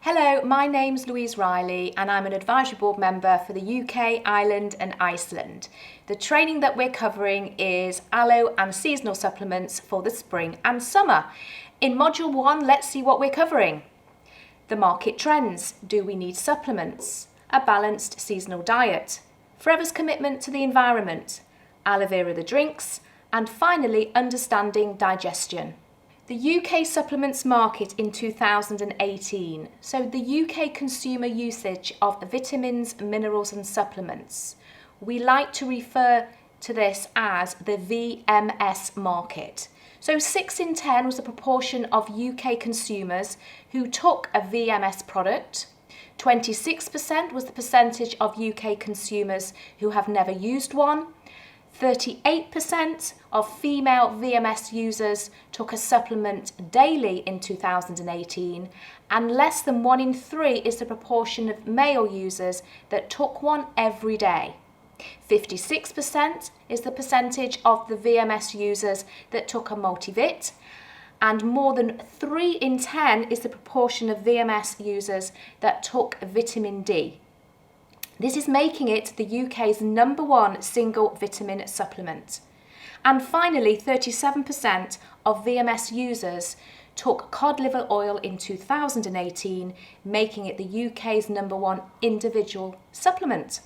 Hello, my name's Louise Riley and I'm an advisory board member for the UK, Ireland and Iceland. The training that we're covering is aloe and seasonal supplements for the spring and summer. In module 1, let's see what we're covering. The market trends. Do we need supplements? A balanced seasonal diet. Forever's commitment to the environment. Aloe vera the drinks. And finally, understanding digestion. The UK supplements market in 2018, so the UK consumer usage of vitamins, minerals and supplements. We like to refer to this as the VMS market. So 6 in 10 was the proportion of UK consumers who took a VMS product. 26% was the percentage of UK consumers who have never used one. 38% of female VMS users took a supplement daily in 2018, and less than 1 in 3 is the proportion of male users that took one every day. 56% is the percentage of the VMS users that took a multivit, and more than 3 in 10 is the proportion of VMS users that took vitamin D. This is making it the UK's #1 single vitamin supplement. And finally, 37% of VMS users took cod liver oil in 2018, making it the UK's #1 individual supplement.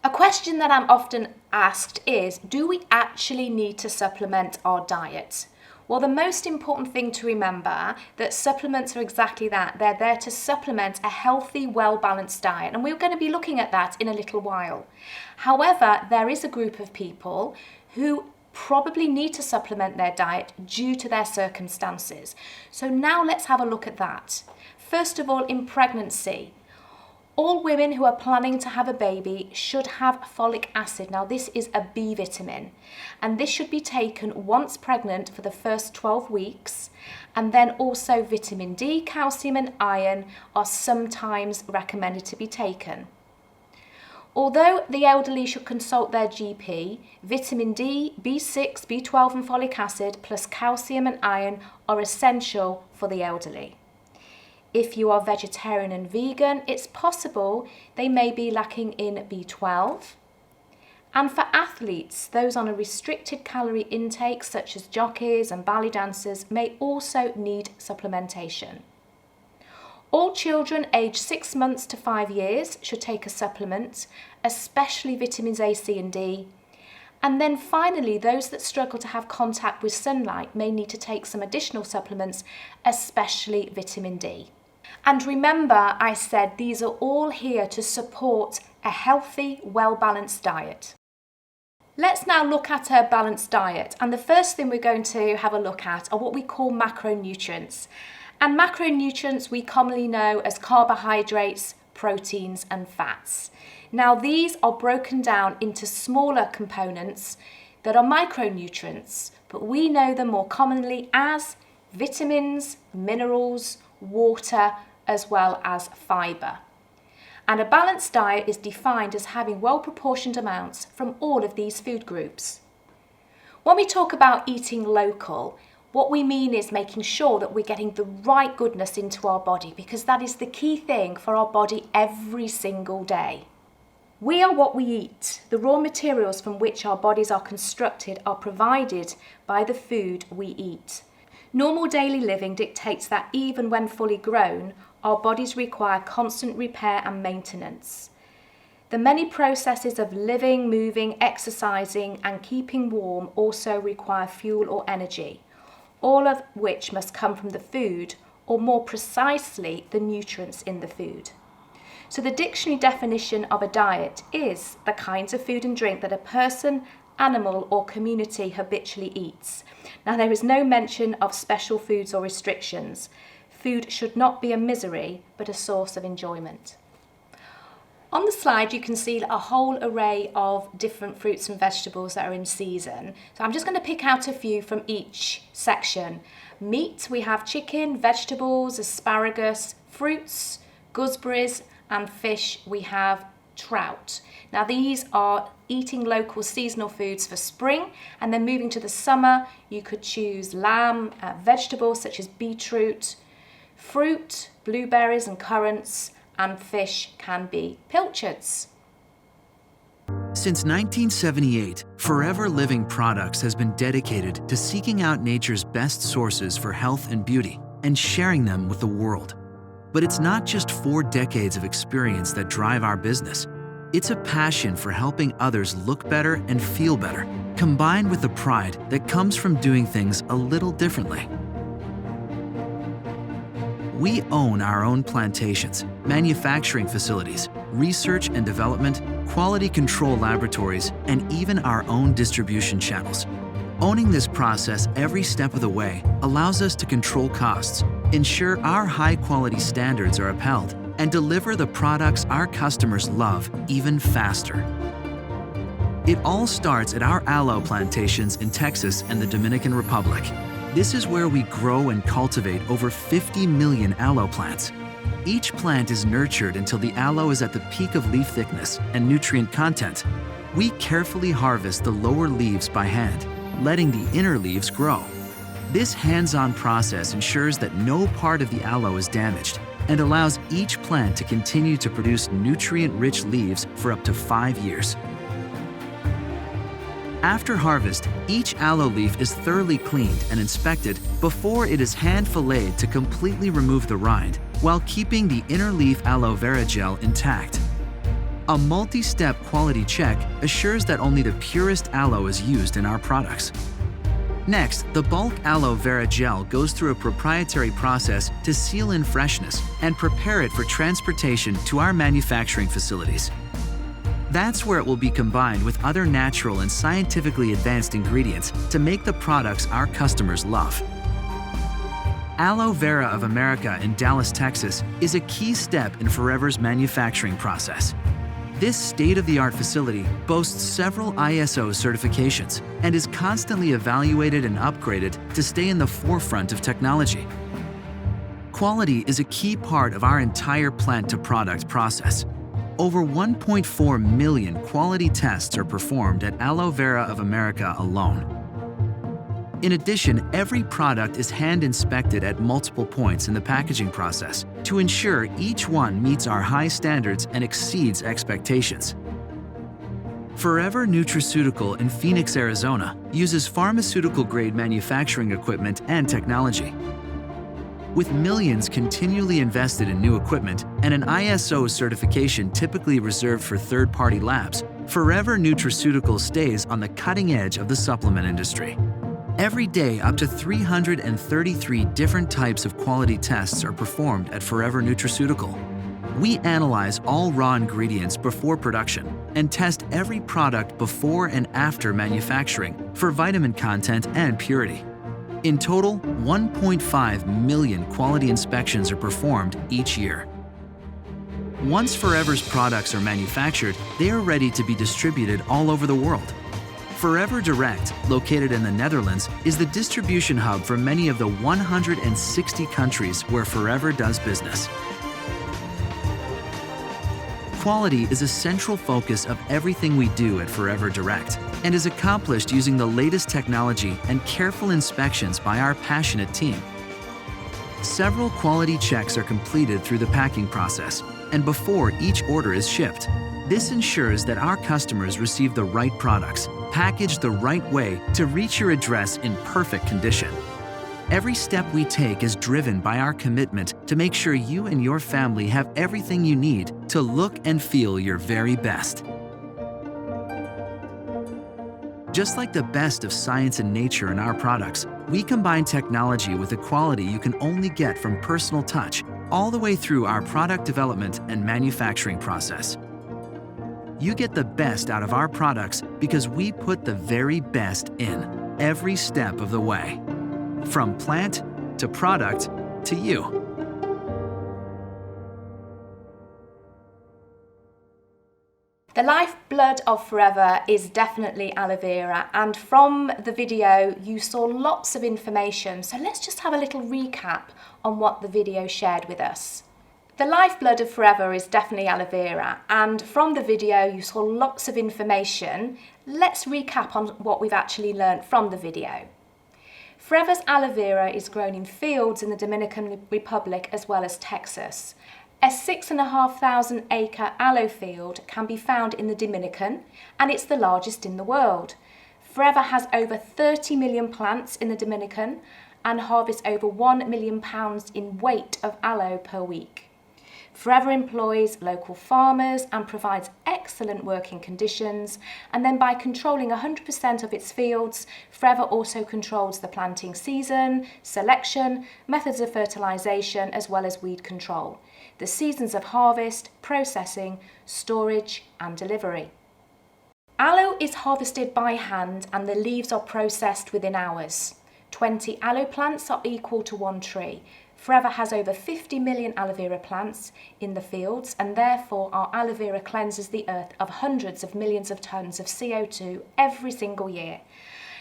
A question that I'm often asked is, do we actually need to supplement our diet? Well, the most important thing to remember that supplements are exactly that. They're there to supplement a healthy, well-balanced diet. And we're going to be looking at that in a little while. However, there is a group of people who probably need to supplement their diet due to their circumstances. So now let's have a look at that. First of all, in pregnancy. All women who are planning to have a baby should have folic acid. Now, this is a B vitamin, and this should be taken once pregnant for the first 12 weeks. And then also vitamin D, calcium and iron are sometimes recommended to be taken. Although the elderly should consult their GP, vitamin D, B6, B12 and folic acid plus calcium and iron are essential for the elderly. If you are vegetarian and vegan, it's possible they may be lacking in B12. And for athletes, those on a restricted calorie intake, such as jockeys and ballet dancers, may also need supplementation. All children aged 6 months to 5 years should take a supplement, especially vitamins A, C and D. And then finally, those that struggle to have contact with sunlight may need to take some additional supplements, especially vitamin D. And remember, I said these are all here to support a healthy, well-balanced diet. Let's now look at a balanced diet. And the first thing we're going to have a look at are what we call macronutrients. And macronutrients we commonly know as carbohydrates, proteins and fats. Now these are broken down into smaller components that are micronutrients, but we know them more commonly as vitamins, minerals, water, as well as fibre. And a balanced diet is defined as having well-proportioned amounts from all of these food groups. When we talk about eating local, what we mean is making sure that we're getting the right goodness into our body, because that is the key thing for our body every single day. We are what we eat. The raw materials from which our bodies are constructed are provided by the food we eat. Normal daily living dictates that even when fully grown, our bodies require constant repair and maintenance. The many processes of living, moving, exercising and keeping warm also require fuel or energy, all of which must come from the food, or more precisely, the nutrients in the food. So the dictionary definition of a diet is the kinds of food and drink that a person, animal or community habitually eats. Now there is no mention of special foods or restrictions. Food should not be a misery, but a source of enjoyment. On the slide you can see a whole array of different fruits and vegetables that are in season. So I'm just going to pick out a few from each section. Meat, we have chicken, vegetables, asparagus, fruits, gooseberries, and fish, we have trout. Now these are eating local seasonal foods for spring, and then moving to the summer you could choose lamb, vegetables such as beetroot, Fruit, blueberries and currants, and fish can be pilchards. Since 1978, Forever Living Products has been dedicated to seeking out nature's best sources for health and beauty and sharing them with the world. But it's not just 4 decades of experience that drive our business. It's a passion for helping others look better and feel better, combined with the pride that comes from doing things a little differently. We own our own plantations, manufacturing facilities, research and development, quality control laboratories, and even our own distribution channels. Owning this process every step of the way allows us to control costs, ensure our high-quality standards are upheld, and deliver the products our customers love even faster. It all starts at our aloe plantations in Texas and the Dominican Republic. This is where we grow and cultivate over 50 million aloe plants. Each plant is nurtured until the aloe is at the peak of leaf thickness and nutrient content. We carefully harvest the lower leaves by hand, letting the inner leaves grow. This hands-on process ensures that no part of the aloe is damaged and allows each plant to continue to produce nutrient-rich leaves for up to 5 years. After harvest, each aloe leaf is thoroughly cleaned and inspected before it is hand-filleted to completely remove the rind while keeping the inner leaf aloe vera gel intact. A multi-step quality check assures that only the purest aloe is used in our products. Next, the bulk aloe vera gel goes through a proprietary process to seal in freshness and prepare it for transportation to our manufacturing facilities. That's where it will be combined with other natural and scientifically advanced ingredients to make the products our customers love. Aloe Vera of America in Dallas, Texas is a key step in Forever's manufacturing process. This state-of-the-art facility boasts several ISO certifications and is constantly evaluated and upgraded to stay in the forefront of technology. Quality is a key part of our entire plant-to-product process. Over 1.4 million quality tests are performed at Aloe Vera of America alone. In addition, every product is hand-inspected at multiple points in the packaging process to ensure each one meets our high standards and exceeds expectations. Forever Nutraceutical in Phoenix, Arizona uses pharmaceutical-grade manufacturing equipment and technology. With millions continually invested in new equipment and an ISO certification typically reserved for third-party labs, Forever Nutraceutical stays on the cutting edge of the supplement industry. Every day, up to 333 different types of quality tests are performed at Forever Nutraceutical. We analyze all raw ingredients before production and test every product before and after manufacturing for vitamin content and purity. In total, 1.5 million quality inspections are performed each year. Once Forever's products are manufactured, they are ready to be distributed all over the world. Forever Direct, located in the Netherlands, is the distribution hub for many of the 160 countries where Forever does business. Quality is a central focus of everything we do at Forever Direct and is accomplished using the latest technology and careful inspections by our passionate team. Several quality checks are completed through the packing process and before each order is shipped. This ensures that our customers receive the right products, packaged the right way to reach your address in perfect condition. Every step we take is driven by our commitment to make sure you and your family have everything you need to look and feel your very best. Just like the best of science and nature in our products, we combine technology with the quality you can only get from personal touch, all the way through our product development and manufacturing process. You get the best out of our products because we put the very best in every step of the way. From plant to product to you. The lifeblood of Forever is definitely aloe vera, and from the video you saw lots of information, so let's just have a little recap on what the video shared with us. The lifeblood of Forever is definitely aloe vera, and from the video you saw lots of information. Let's recap on what we've actually learned from the video. Forever's aloe vera is grown in fields in the Dominican Republic as well as Texas. A 6,500 acre aloe field can be found in the Dominican, and it's the largest in the world. Forever has over 30 million plants in the Dominican and harvests over 1 million pounds in weight of aloe per week. Forever employs local farmers and provides excellent working conditions, and then by controlling 100% of its fields, Forever also controls the planting season, selection, methods of fertilisation as well as weed control, the seasons of harvest, processing, storage and delivery. Aloe is harvested by hand and the leaves are processed within hours. 20 aloe plants are equal to one tree. Forever has over 50 million aloe vera plants in the fields, and therefore our aloe vera cleanses the earth of hundreds of millions of tonnes of CO2 every single year.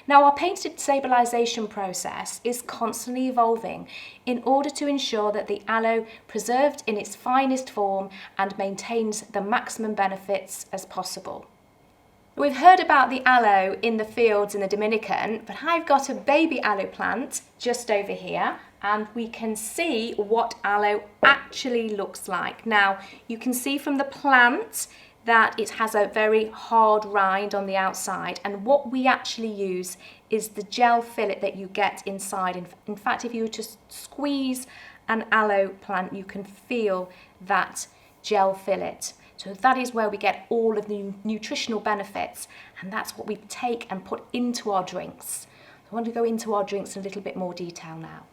Now, our painted stabilisation process is constantly evolving in order to ensure that the aloe preserved in its finest form and maintains the maximum benefits as possible. We've heard about the aloe in the fields in the Dominican, but I've got a baby aloe plant just over here, and we can see what aloe actually looks like. Now, you can see from the plant that it has a very hard rind on the outside, and what we actually use is the gel fillet that you get inside. In fact, if you were to squeeze an aloe plant, you can feel that gel fillet. So that is where we get all of the nutritional benefits, and that's what we take and put into our drinks. I want to go into our drinks in a little bit more detail now.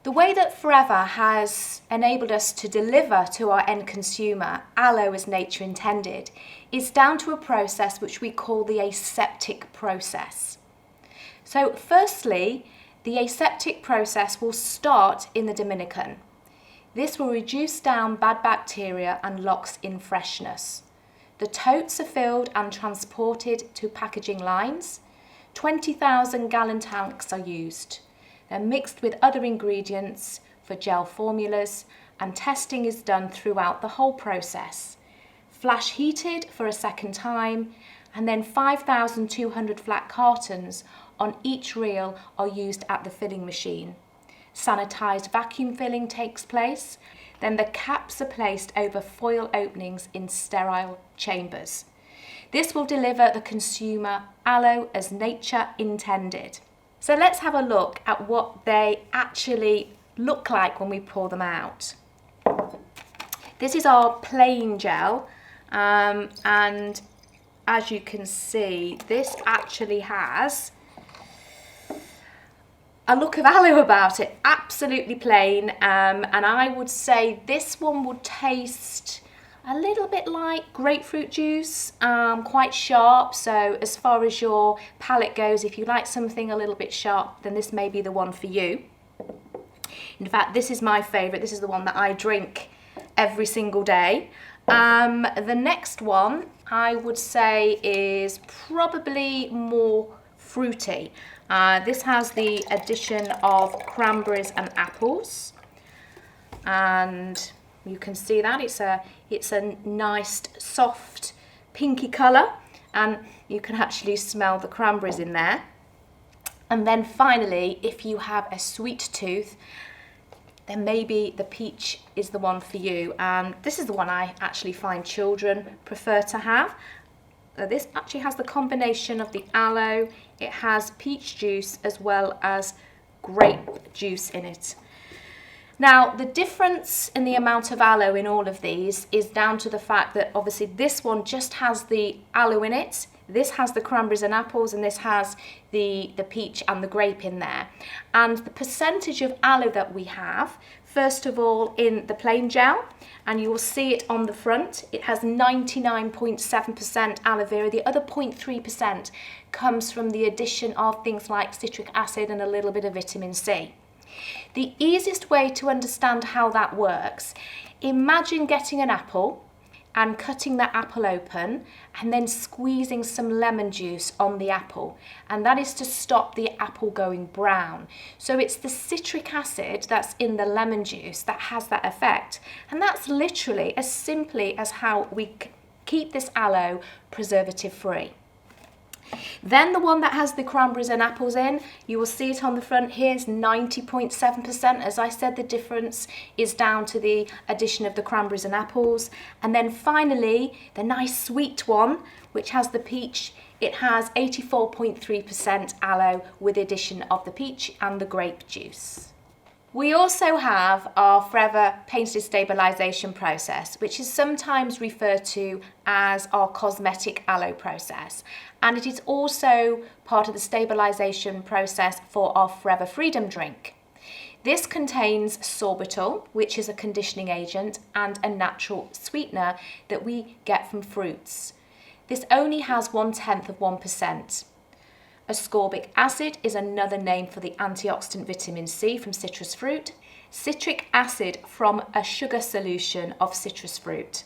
The way that Forever has enabled us to deliver to our end consumer aloe as nature intended is down to a process which we call the aseptic process. So firstly, the aseptic process will start in the Dominican. This will reduce down bad bacteria and locks in freshness. The totes are filled and transported to packaging lines. 20,000 gallon tanks are used. They're mixed with other ingredients for gel formulas, and testing is done throughout the whole process. Flash heated for a second time, and then 5,200 flat cartons on each reel are used at the filling machine. Sanitised vacuum filling takes place, then the caps are placed over foil openings in sterile chambers. This will deliver the consumer aloe as nature intended. So let's have a look at what they actually look like when we pour them out. This is our plain gel, and as you can see, this actually has a look of aloe about it, absolutely plain, and I would say this one would taste a little bit like grapefruit juice, quite sharp. So as far as your palate goes, if you like something a little bit sharp, then this may be the one for you. In fact, this is my favourite. This is the one that I drink every single day. The next one I would say is probably more fruity. This has the addition of cranberries and apples, and you can see that it's a nice soft pinky colour, and you can actually smell the cranberries in there. And then finally, if you have a sweet tooth, then maybe the peach is the one for you. And this is the one I actually find children prefer to have. This actually has the combination of the aloe, it has peach juice as well as grape juice in it. Now, the difference in the amount of aloe in all of these is down to the fact that obviously this one just has the aloe in it, this has the cranberries and apples, and this has the peach and the grape in there. And the percentage of aloe that we have, first of all in the plain gel, and you will see it on the front, it has 99.7% aloe vera. The other 0.3% comes from the addition of things like citric acid and a little bit of vitamin C. The easiest way to understand how that works, imagine getting an apple and cutting that apple open and then squeezing some lemon juice on the apple, and that is to stop the apple going brown. So it's the citric acid that's in the lemon juice that has that effect, and that's literally as simply as how we keep this aloe preservative free. Then the one that has the cranberries and apples in, you will see it on the front here, is 90.7%. As I said, the difference is down to the addition of the cranberries and apples. And then finally, the nice sweet one, which has the peach, it has 84.3% aloe with the addition of the peach and the grape juice. We also have our Forever Painted Stabilisation process, which is sometimes referred to as our cosmetic aloe process. And it is also part of the stabilisation process for our Forever Freedom drink. This contains sorbitol, which is a conditioning agent and a natural sweetener that we get from fruits. This only has 0.1%. Ascorbic acid is another name for the antioxidant vitamin C from citrus fruit. Citric acid from a sugar solution of citrus fruit.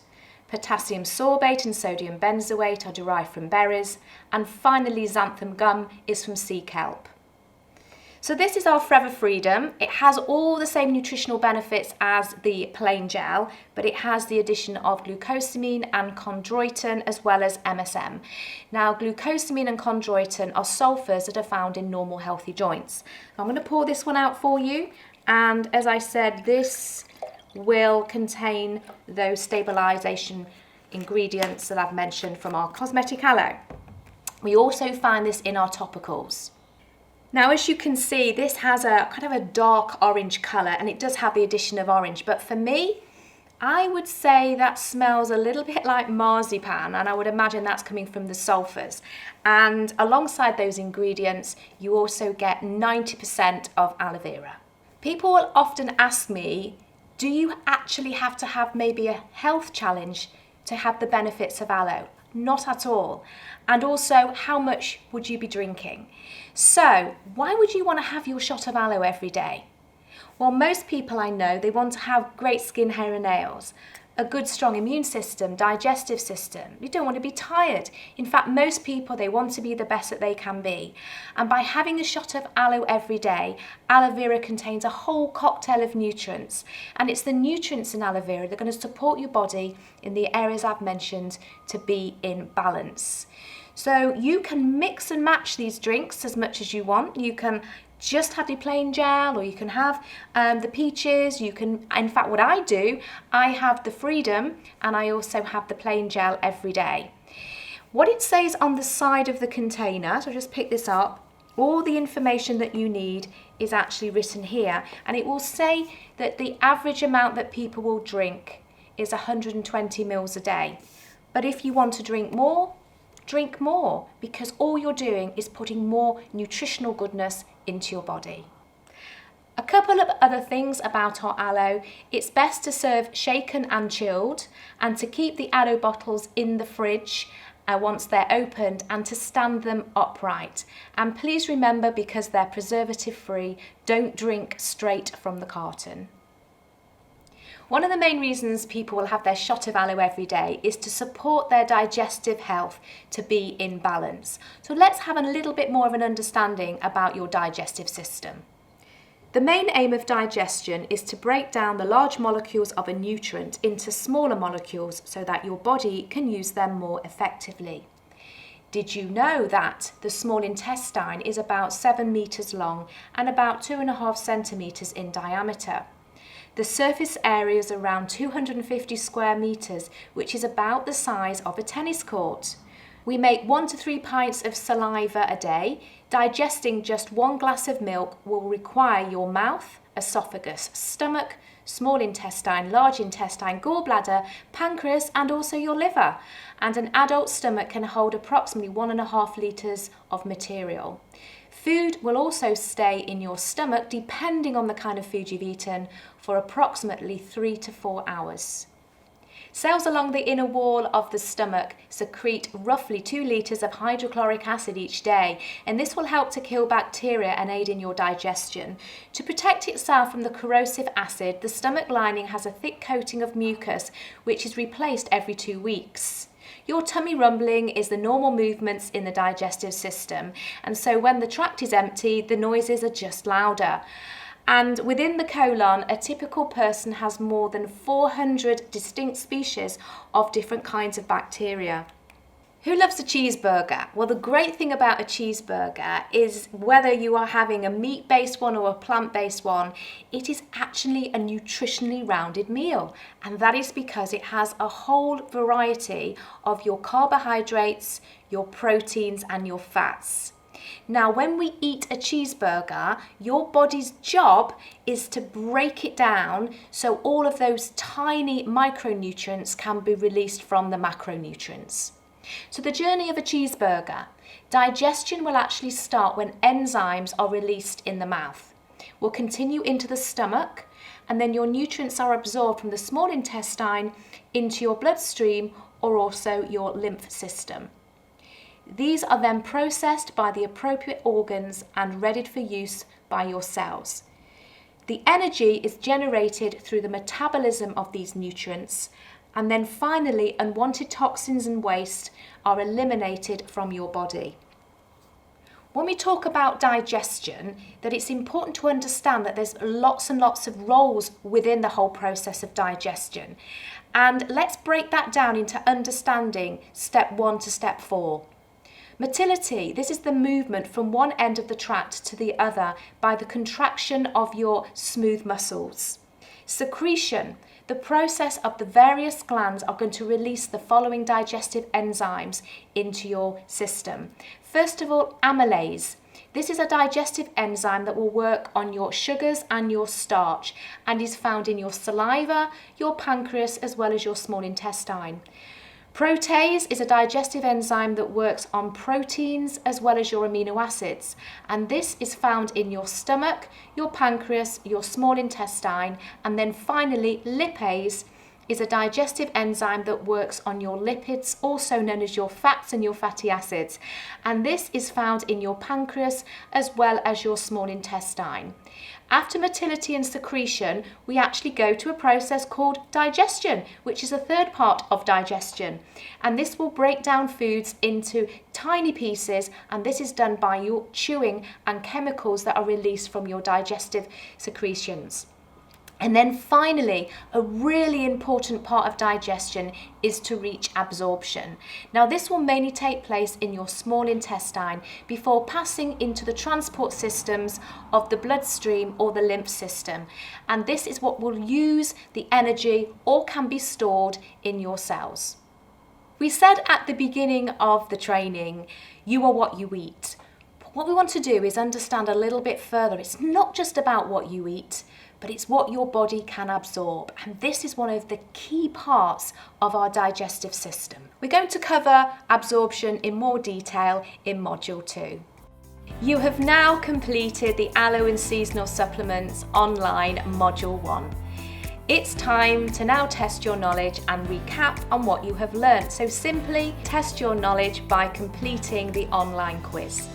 Potassium sorbate and sodium benzoate are derived from berries. And finally, xanthan gum is from sea kelp. So this is our Forever Freedom. It has all the same nutritional benefits as the plain gel, but it has the addition of glucosamine and chondroitin as well as MSM. Now, glucosamine and chondroitin are sulfurs that are found in normal healthy joints. I'm going to pour this one out for you. And as I said, this will contain those stabilisation ingredients that I've mentioned from our cosmetic aloe. We also find this in our topicals. Now, as you can see, this has a kind of a dark orange colour, and it does have the addition of orange. But for me, I would say that smells a little bit like marzipan, and I would imagine that's coming from the sulphurs. And alongside those ingredients, you also get 90% of aloe vera. People will often ask me, do you actually have to have maybe a health challenge to have the benefits of aloe? Not at all. And also, how much would you be drinking? So, why would you want to have your shot of aloe every day? Well, most people I know, they want to have great skin, hair and nails, a good strong immune system, digestive system. You don't want to be tired. In fact, most people, they want to be the best that they can be. And by having a shot of aloe every day, aloe vera contains a whole cocktail of nutrients. And it's the nutrients in aloe vera that are going to support your body in the areas I've mentioned to be in balance. So you can mix and match these drinks as much as you want. You can just have the plain gel, or you can have the peaches. You can, in fact, what I do, I have the Freedom and I also have the plain gel every day. What it says on the side of the container, so just pick this up, all the information that you need is actually written here, and it will say that the average amount that people will drink is 120 mils a day. But if you want to drink more, because all you're doing is putting more nutritional goodness into your body. A couple of other things about our aloe. It's best to serve shaken and chilled, and to keep the aloe bottles in the fridge once they're opened, and to stand them upright. And please remember, because they're preservative free, don't drink straight from the carton. One of the main reasons people will have their shot of aloe every day is to support their digestive health to be in balance. So let's have a little bit more of an understanding about your digestive system. The main aim of digestion is to break down the large molecules of a nutrient into smaller molecules so that your body can use them more effectively. Did you know that the small intestine is about 7 meters long and about 2.5 centimeters in diameter? The surface area is around 250 square meters, which is about the size of a tennis court. We make 1 to 3 pints of saliva a day. Digesting just 1 glass of milk will require your mouth, esophagus, stomach, small intestine, large intestine, gallbladder, pancreas, and also your liver. And an adult stomach can hold approximately 1.5 litres of material. Food will also stay in your stomach, depending on the kind of food you've eaten, for approximately 3 to 4 hours. Cells along the inner wall of the stomach secrete roughly 2 litres of hydrochloric acid each day, and this will help to kill bacteria and aid in your digestion. To protect itself from the corrosive acid, the stomach lining has a thick coating of mucus, which is replaced every 2 weeks. Your tummy rumbling is the normal movements in the digestive system, and so when the tract is empty, the noises are just louder. And within the colon, a typical person has more than 400 distinct species of different kinds of bacteria. Who loves a cheeseburger? Well, the great thing about a cheeseburger is whether you are having a meat-based one or a plant-based one, it is actually a nutritionally rounded meal. And that is because it has a whole variety of your carbohydrates, your proteins, and your fats. Now, when we eat a cheeseburger, your body's job is to break it down so all of those tiny micronutrients can be released from the macronutrients. So the journey of a cheeseburger, digestion will actually start when enzymes are released in the mouth. Will continue into the stomach, and then your nutrients are absorbed from the small intestine into your bloodstream or also your lymph system. These are then processed by the appropriate organs and readied for use by your cells. The energy is generated through the metabolism of these nutrients, and then finally unwanted toxins and waste are eliminated from your body. When we talk about digestion, that it's important to understand that there's lots and lots of roles within the whole process of digestion. And let's break that down into understanding step 1 to step 4. Motility, this is the movement from one end of the tract to the other by the contraction of your smooth muscles. Secretion, the process of the various glands are going to release the following digestive enzymes into your system. First of all, amylase. This is a digestive enzyme that will work on your sugars and your starch and is found in your saliva, your pancreas, as well as your small intestine. Protease is a digestive enzyme that works on proteins as well as your amino acids, and this is found in your stomach, your pancreas, your small intestine, and then finally lipase is a digestive enzyme that works on your lipids, also known as your fats and your fatty acids, and this is found in your pancreas as well as your small intestine. After motility and secretion, we actually go to a process called digestion, which is a third part of digestion. And this will break down foods into tiny pieces, and this is done by your chewing and chemicals that are released from your digestive secretions. And then finally, a really important part of digestion is to reach absorption. Now, this will mainly take place in your small intestine before passing into the transport systems of the bloodstream or the lymph system. And this is what will use the energy or can be stored in your cells. We said at the beginning of the training, you are what you eat. But what we want to do is understand a little bit further. It's not just about what you eat, but it's what your body can absorb. And this is one of the key parts of our digestive system. We're going to cover absorption in more detail in Module 2. You have now completed the Aloe and Seasonal Supplements online Module 1. It's time to now test your knowledge and recap on what you have learned. So simply test your knowledge by completing the online quiz.